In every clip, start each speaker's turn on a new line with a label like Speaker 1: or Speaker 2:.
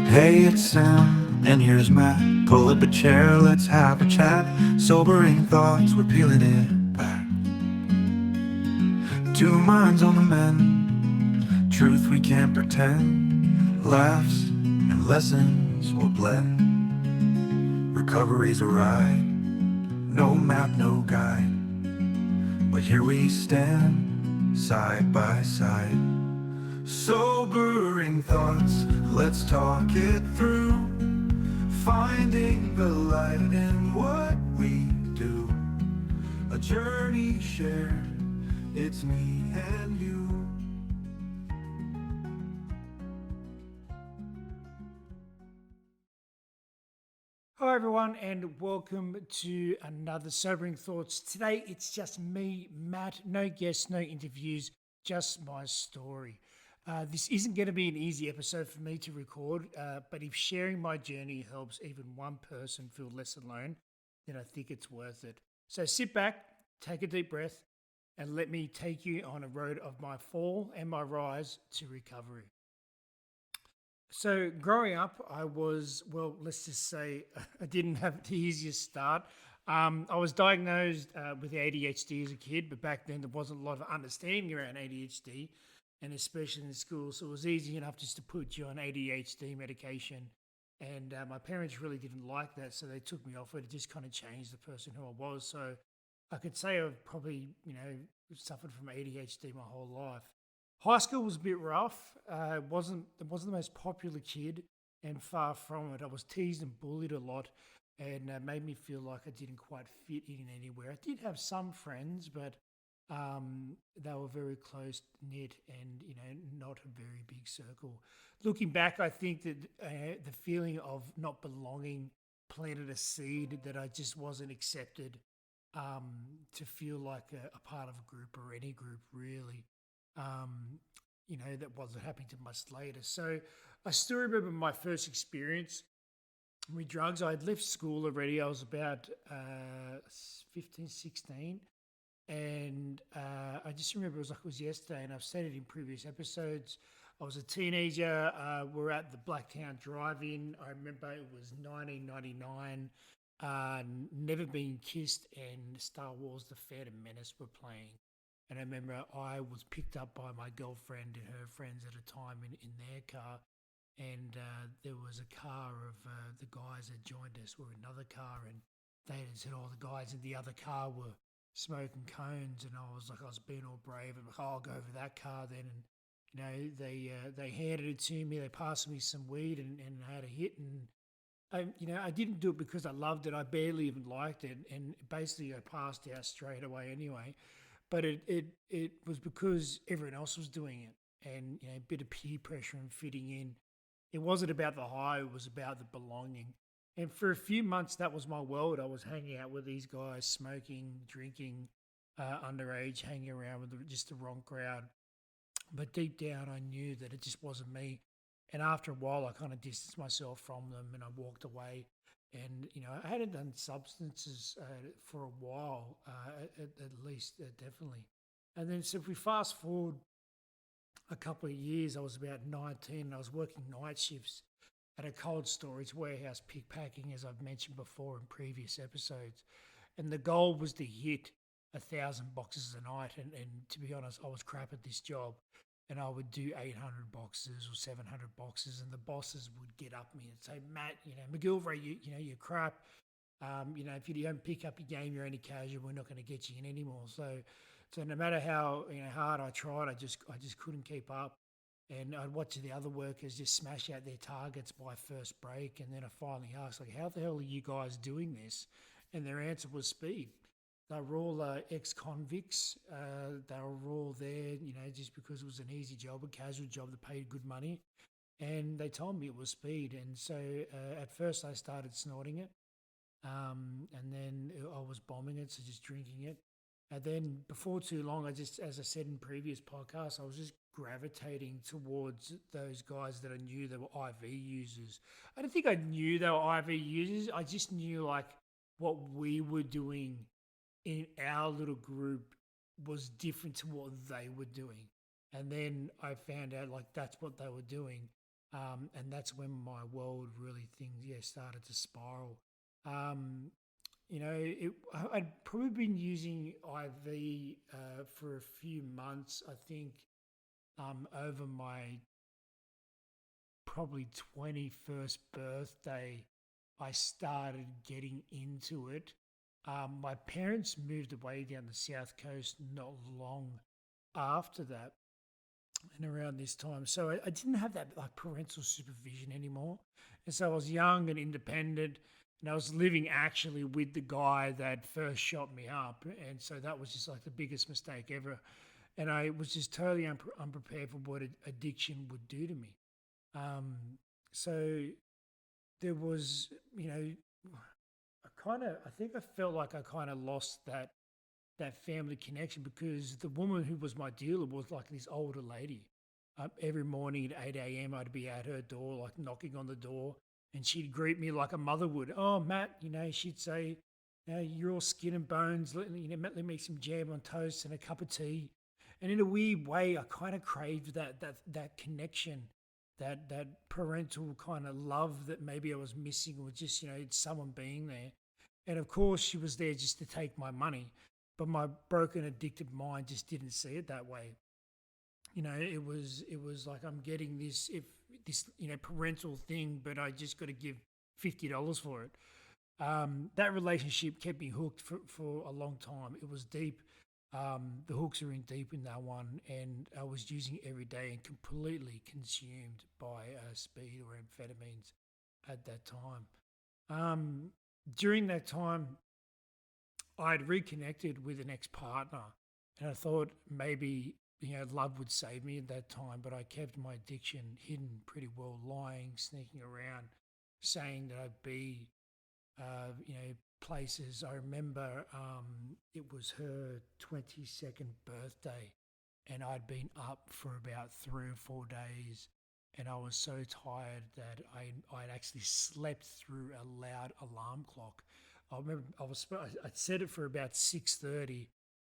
Speaker 1: Hey, it's Sam, and here's Matt. Pull up a chair, let's have a chat. Sobering thoughts, we're peeling it back. Two minds on the mend, truth we can't pretend. Laughs and lessons will blend. Recovery's a ride, no map, no guide. But here we stand, side by side. Sobering thoughts, let's talk it through. Finding the light in what we do. A journey shared, it's me and you.
Speaker 2: Hi, everyone, and welcome to another Sobering Thoughts. Today, it's just me, Matt, no guests, no interviews, just my story. This isn't going to be an easy episode for me to record, but if sharing my journey helps even one person feel less alone, then I think it's worth it. So sit back, take a deep breath, and let me take you on a road of my fall and my rise to recovery. So growing up, I was, well, let's just say I didn't have the easiest start. I was diagnosed with ADHD as a kid, but back then there wasn't a lot of understanding around ADHD, and especially in school. So it was easy enough just to put you on ADHD medication. And my parents really didn't like that, so they took me off it. It just kind of changed the person who I was. So I could say I've probably, suffered from ADHD my whole life. High school was a bit rough. It wasn't the most popular kid, and far from it. I was teased and bullied a lot, and made me feel like I didn't quite fit in anywhere. I did have some friends, but they were very close knit, and not a very big circle. Looking back, I think that the feeling of not belonging planted a seed that I just wasn't accepted to feel like a part of a group or any group really. Um, that wasn't happening to much later. So I still remember my first experience with drugs. I had left school already. I was about 15, 16. And I just remember it was like it was yesterday, and I've said it in previous episodes. I was a teenager. We're at the Blacktown Drive-In. I remember it was 1999. Never Been Kissed and Star Wars: The Phantom Menace were playing. And I remember I was picked up by my girlfriend and her friends at a time in their car. And there was a car of the guys that joined us were another car. And they had said, oh, the guys in the other car were smoking cones. And I was being all brave. And like, oh, I'll go over that car then. And, they handed it to me. They passed me some weed and I had a hit. And I didn't do it because I loved it. I barely even liked it, and basically I passed out straight away anyway. But it was because everyone else was doing it, and a bit of peer pressure and fitting in. It wasn't about the high; it was about the belonging. And for a few months, that was my world. I was hanging out with these guys, smoking, drinking, underage, hanging around with just the wrong crowd. But deep down, I knew that it just wasn't me. And after a while, I kind of distanced myself from them and I walked away. And, I hadn't done substances for a while, at least, definitely. And then, so if we fast forward a couple of years, I was about 19 and I was working night shifts at a cold storage warehouse pickpacking, as I've mentioned before in previous episodes. And the goal was to hit 1,000 boxes a night. And to be honest, I was crap at this job. And I would do 800 boxes or 700 boxes, and the bosses would get up me and say, Matt, McGilvray, you're crap. If you don't pick up your game, you're only casual. We're not going to get you in anymore. So no matter how hard I tried, I just couldn't keep up. And I'd watch the other workers just smash out their targets by first break. And then I finally asked, like, how the hell are you guys doing this? And their answer was speed. They were all ex-convicts. They were all there, just because it was an easy job, a casual job that paid good money. And they told me it was speed. And so at first I started snorting it. And then I was bombing it, so just drinking it. And then before too long, as I said in previous podcasts, I was just gravitating towards those guys that I knew they were IV users. I don't think I knew they were IV users. I just knew like what we were doing in our little group was different to what they were doing. And then I found out like that's what they were doing. And that's when my world really things started to spiral. Um, I'd probably been using IV for a few months. I think over my probably 21st birthday, I started getting into it. My parents moved away down the south coast not long after that, and around this time. So I didn't have that like parental supervision anymore. And so I was young and independent, and I was living actually with the guy that first shot me up. And so that was just like the biggest mistake ever. And I was just totally unprepared for what addiction would do to me. Um, so there was, I think I felt like I kind of lost that family connection because the woman who was my dealer was like this older lady. Every morning at 8 a.m., I'd be at her door, like knocking on the door, and she'd greet me like a mother would. Oh, Matt, she'd say, you're all skin and bones. Let me make some jam on toast and a cup of tea. And in a weird way, I kind of craved that connection, that parental kind of love that maybe I was missing, or just someone being there. And of course, she was there just to take my money, but my broken, addicted mind just didn't see it that way. It was like I'm getting this parental thing, but I just got to give $50 for it. That relationship kept me hooked for a long time. It was deep. The hooks are in deep in that one, and I was using it every day and completely consumed by speed or amphetamines at that time. Um, During that time, I'd reconnected with an ex-partner, and I thought maybe love would save me at that time, but I kept my addiction hidden pretty well, lying, sneaking around, saying that I'd be places. I remember it was her 22nd birthday, and I'd been up for about 3 or 4 days, and I was so tired that I'd actually slept through a loud alarm clock. I remember I'd set it for about 6:30,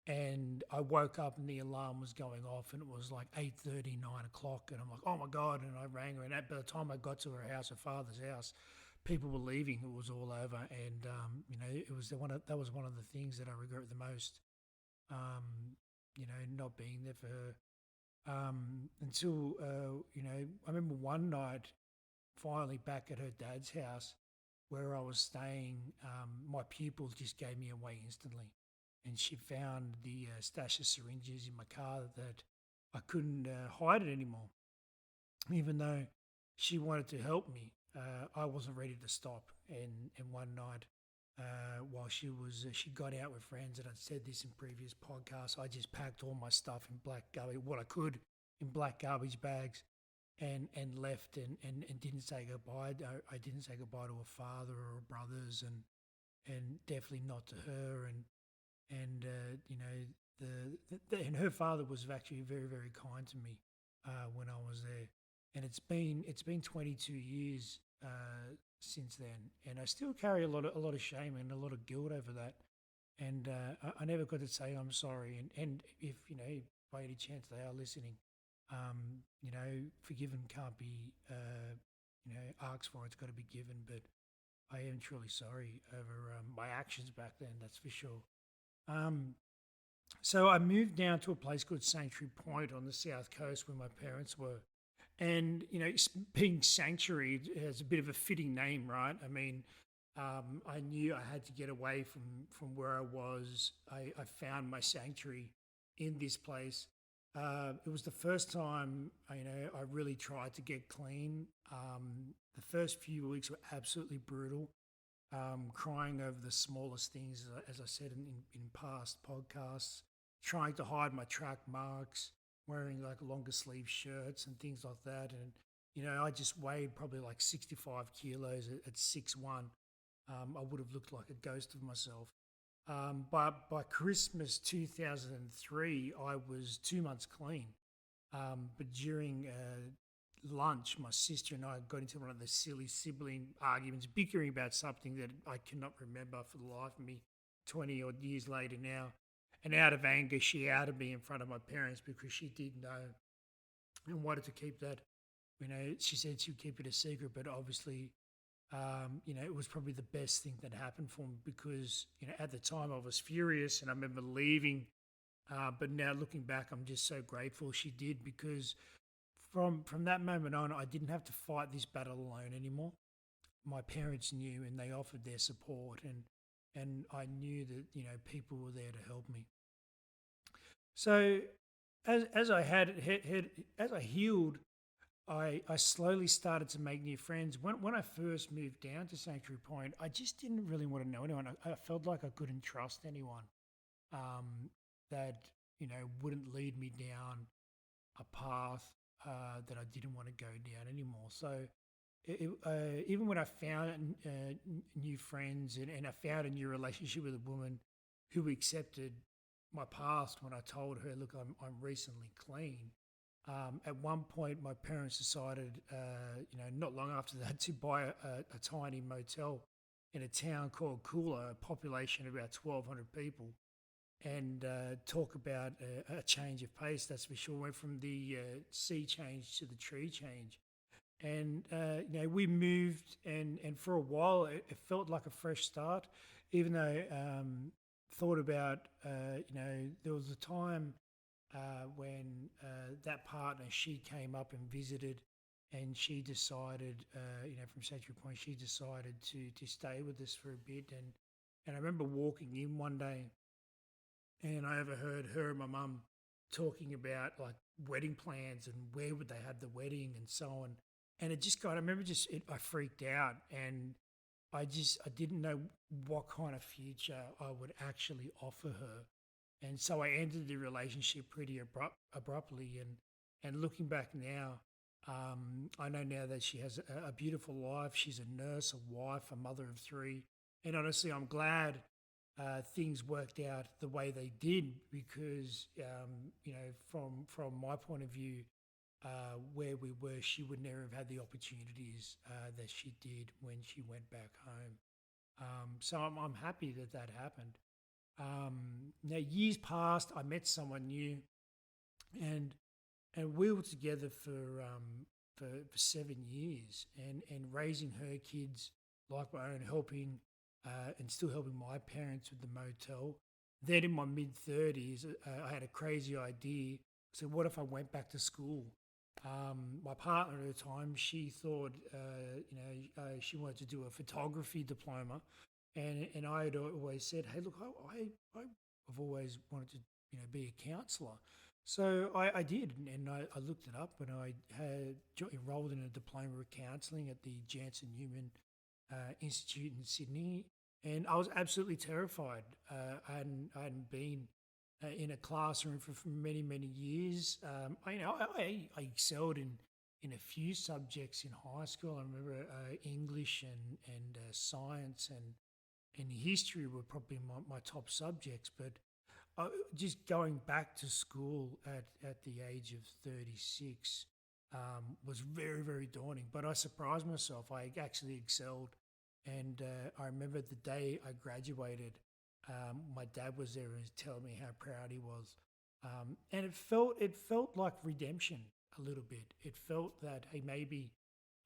Speaker 2: and I woke up and the alarm was going off, and it was like 8:30, 9 o'clock, and I'm like, oh my god! And I rang her, and by the time I got to her house, her father's house, people were leaving. It was all over, and it was that was one of the things that I regret the most. Not being there for her until I remember one night finally back at her dad's house where I was staying. My pupils just gave me away instantly, and she found the stash of syringes in my car that I couldn't hide it anymore, even though she wanted to help me. I wasn't ready to stop, and one night, while she got out with friends, and I'd said this in previous podcasts, I just packed all my stuff in black garbage, what I could, in black garbage bags, and left, and didn't say goodbye. I didn't say goodbye to her father or her brothers, and definitely not to her, and her father was actually very, very kind to me when I was there, and it's been 22 years since then, and I still carry a lot of shame and a lot of guilt over that, and I never got to say I'm sorry, and if by any chance they are listening, forgiven can't be asked for, it's got to be given, but I am truly sorry over my actions back then, that's for sure. Um, so I moved down to a place called Sanctuary Point on the south coast where my parents were. And, being Sanctuary has a bit of a fitting name, right? I mean, I knew I had to get away from where I was. I found my sanctuary in this place. It was the first time, I really tried to get clean. The first few weeks were absolutely brutal, crying over the smallest things, as I said in past podcasts, trying to hide my track marks, wearing like longer sleeve shirts and things like that. And, I just weighed probably like 65 kilos at 6'1". I would have looked like a ghost of myself. But by Christmas 2003, I was 2 months clean. But during lunch, my sister and I got into one of the silly sibling arguments, bickering about something that I cannot remember for the life of me 20 odd years later now. And out of anger, she outed me in front of my parents because she did know and wanted to keep that She said she'd keep it a secret, but obviously, it was probably the best thing that happened for me because, at the time I was furious and I remember leaving. But now looking back, I'm just so grateful she did because from that moment on, I didn't have to fight this battle alone anymore. My parents knew and they offered their support, and I knew that people were there to help me. So as I as I healed, I slowly started to make new friends. When I first moved down to Sanctuary Point, I just didn't really want to know anyone. I felt like I couldn't trust anyone that wouldn't lead me down a path that I didn't want to go down anymore. So even when I found new friends and I found a new relationship with a woman who accepted my past when I told her, look, I'm recently clean. At one point, my parents decided, not long after that, to buy a tiny motel in a town called Kula, a population of about 1,200 people, and talk about a change of pace. That's for sure. Went from the sea change to the tree change, and we moved, and for a while it felt like a fresh start, even though thought about there was a time when that partner, she came up and visited, and she decided, from Sanctuary Point, she decided to stay with us for a bit, and I remember walking in one day, and I overheard her and my mum talking about like wedding plans and where would they have the wedding and so on, and it just got. I remember I freaked out, and I didn't know what kind of future I would actually offer her. And so I ended the relationship pretty abruptly. And looking back now, I know now that she has a beautiful life. She's a nurse, a wife, a mother of three. And honestly, I'm glad things worked out the way they did because, from my point of view, where we were, she would never have had the opportunities that she did when she went back home. So I'm happy that that happened. Now years passed, I met someone new, and we were together for 7 years, and raising her kids like my own, helping and still helping my parents with the motel. Then in my mid 30s, I had a crazy idea. So what if I went back to school? My partner at the time, she thought, she wanted to do a photography diploma, and I had always said, hey, look, I've always wanted to, be a counsellor. So I did, and I looked it up, and I had enrolled in a diploma of counselling at the Jansen Newman Institute in Sydney, and I was absolutely terrified. I hadn't been in a classroom for many, many years. I excelled in a few subjects in high school. I remember English and science and history were probably my top subjects. But just going back to school at the age of 36 was very, very daunting. But I surprised myself. I actually excelled. And I remember the day I graduated, my dad was there and telling me how proud he was. And it felt like redemption a little bit. It felt that, hey, maybe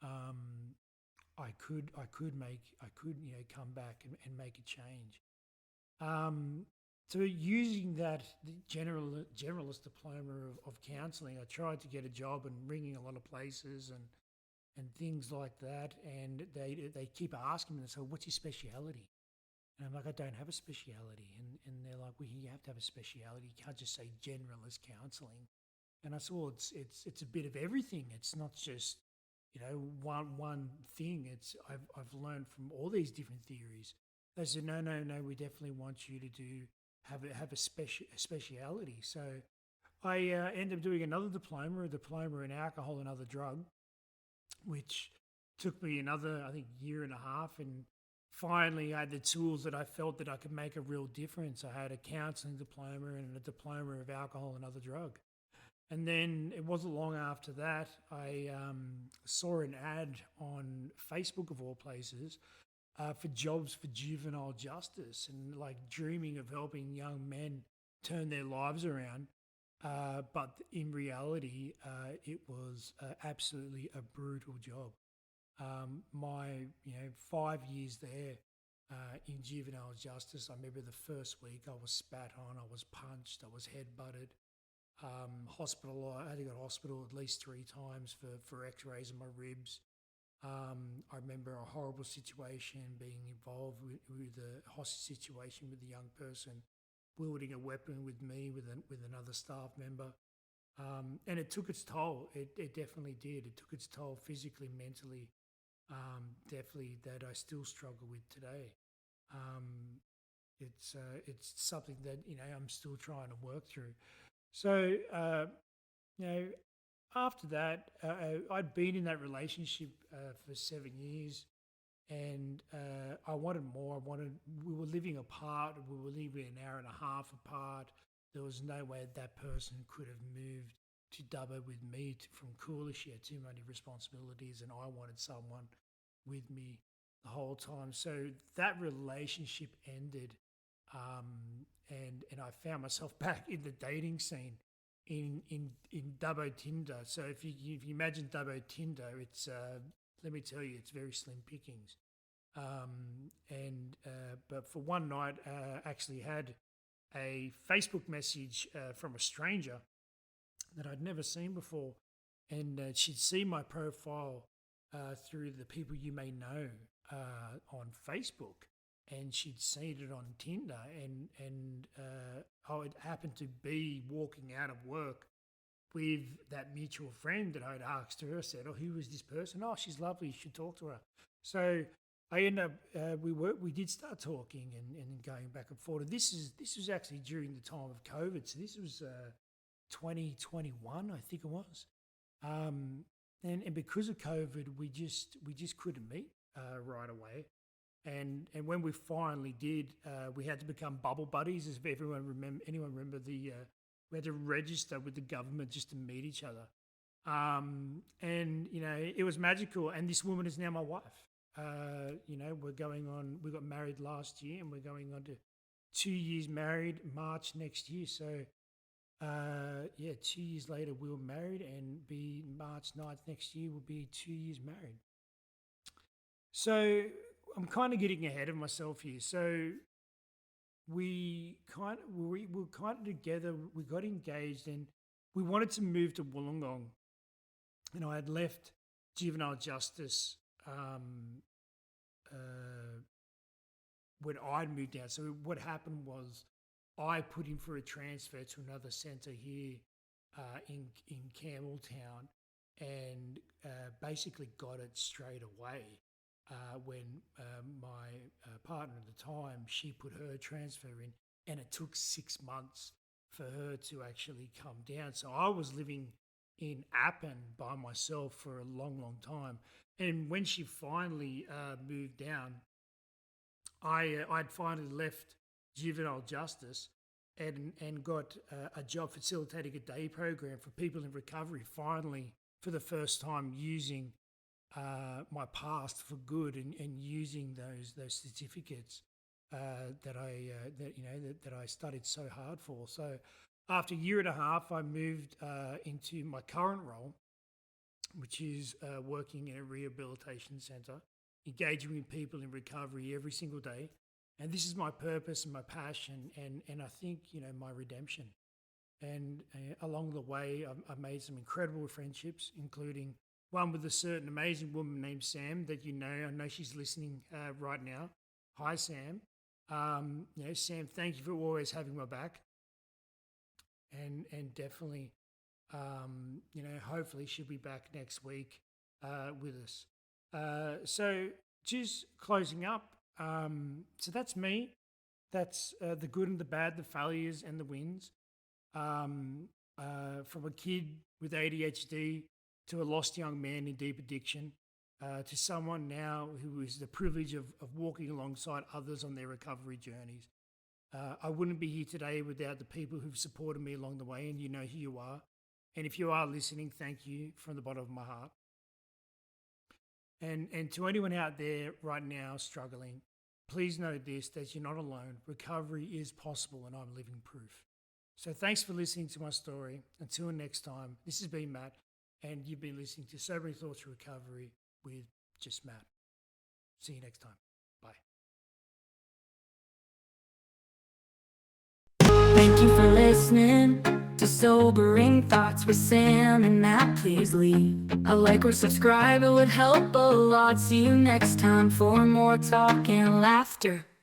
Speaker 2: I could come back and make a change. Um, so using that the generalist diploma of counselling, I tried to get a job and ringing a lot of places and things like that. And they keep asking me, so what's your speciality? And I'm like, I don't have a speciality. And they're like, well, you have to have a speciality. You can't just say generalist counselling. And I said, well, it's a bit of everything. It's not just one thing. I've learned from all these different theories. They said, no, no, no. We definitely want you to have a speciality. So I ended up doing another diploma, a diploma in alcohol and other drug, which took me another, I think, year and a half. And finally, I had the tools that I felt that I could make a real difference. I had a counselling diploma and a diploma of alcohol and other drug. And then it wasn't long after that, I saw an ad on Facebook, of all places, for jobs for juvenile justice, and like dreaming of helping young men turn their lives around. But in reality, it was absolutely a brutal job. My 5 years there in juvenile justice, I remember the first week I was spat on, I was punched, I was headbutted. Hospital, I had to go to hospital at least 3 times for x-rays of my ribs. I remember a horrible situation being involved with a hostage situation with a young person wielding a weapon with me, with another staff member. And it took its toll. It definitely did. It took its toll physically, mentally, definitely, that I still struggle with today. Um, it's something that I'm still trying to work through. So you know, after that, I'd been in that relationship for 7 years, and I wanted more. We were living apart. We were living an hour and a half apart. There was no way that person could have moved to Dubbo with me from Cooley. She had too many responsibilities, and I wanted someone with me the whole time. So that relationship ended, and I found myself back in the dating scene in Dubbo Tinder. So if you imagine Dubbo Tinder, it's let me tell you, it's very slim pickings. But for one night, actually had a Facebook message from a stranger that I'd never seen before, and she'd seen my profile through the people you may know on Facebook, and she'd seen it on Tinder, and I had happened to be walking out of work with that mutual friend that I'd asked her. I said, "Oh, who is this person? Oh, she's lovely. You should talk to her." So I ended up we did start talking and going back and forth. And this was actually during the time of COVID. So this was 2021, I think it was. And because of COVID, we just couldn't meet right away. And when we finally did, we had to become bubble buddies. As if anyone remember we had to register with the government just to meet each other. And it was magical. And this woman is now my wife. We got married last year, and we're going on to 2 years married March next year. So 2 years later we were married, and be March 9th next year we'll be 2 years married. So I'm kind of getting ahead of myself here. So we were kind of together. We got engaged, and we wanted to move to Wollongong. I had left juvenile justice when I'd moved out. So what happened was I put in for a transfer to another centre here in Campbelltown, and basically got it straight away. When my partner at the time, she put her transfer in, and it took 6 months for her to actually come down. So I was living in Appin by myself for a long, long time. And when she finally moved down, I'd finally left juvenile justice and got a job facilitating a day program for people in recovery, finally, for the first time, using my past for good, and using those certificates that I studied so hard for. So after a year and a half, I moved into my current role, which is working in a rehabilitation centre, engaging with people in recovery every single day. And this is my purpose and my passion, and I think my redemption. And along the way, I've made some incredible friendships, including one with a certain amazing woman named Sam that you know. I know she's listening right now. Hi, Sam. Sam, thank you for always having my back. And definitely, hopefully she'll be back next week with us. So just closing up. So that's me. That's the good and the bad, the failures and the wins. From a kid with ADHD to a lost young man in deep addiction, to someone now who is the privilege of walking alongside others on their recovery journeys. I wouldn't be here today without the people who've supported me along the way, and you know who you are. And if you are listening, thank you from the bottom of my heart. And to anyone out there right now struggling, please know this, that you're not alone. Recovery is possible, and I'm living proof. So thanks for listening to my story. Until next time, this has been Matt, and you've been listening to Sobering Thoughts Recovery with just Matt. See you next time. Bye.
Speaker 3: Thank you for listening to Sobering Thoughts with Sam and Matt. Please leave a like or subscribe, it would help a lot. See you next time for more talk and laughter.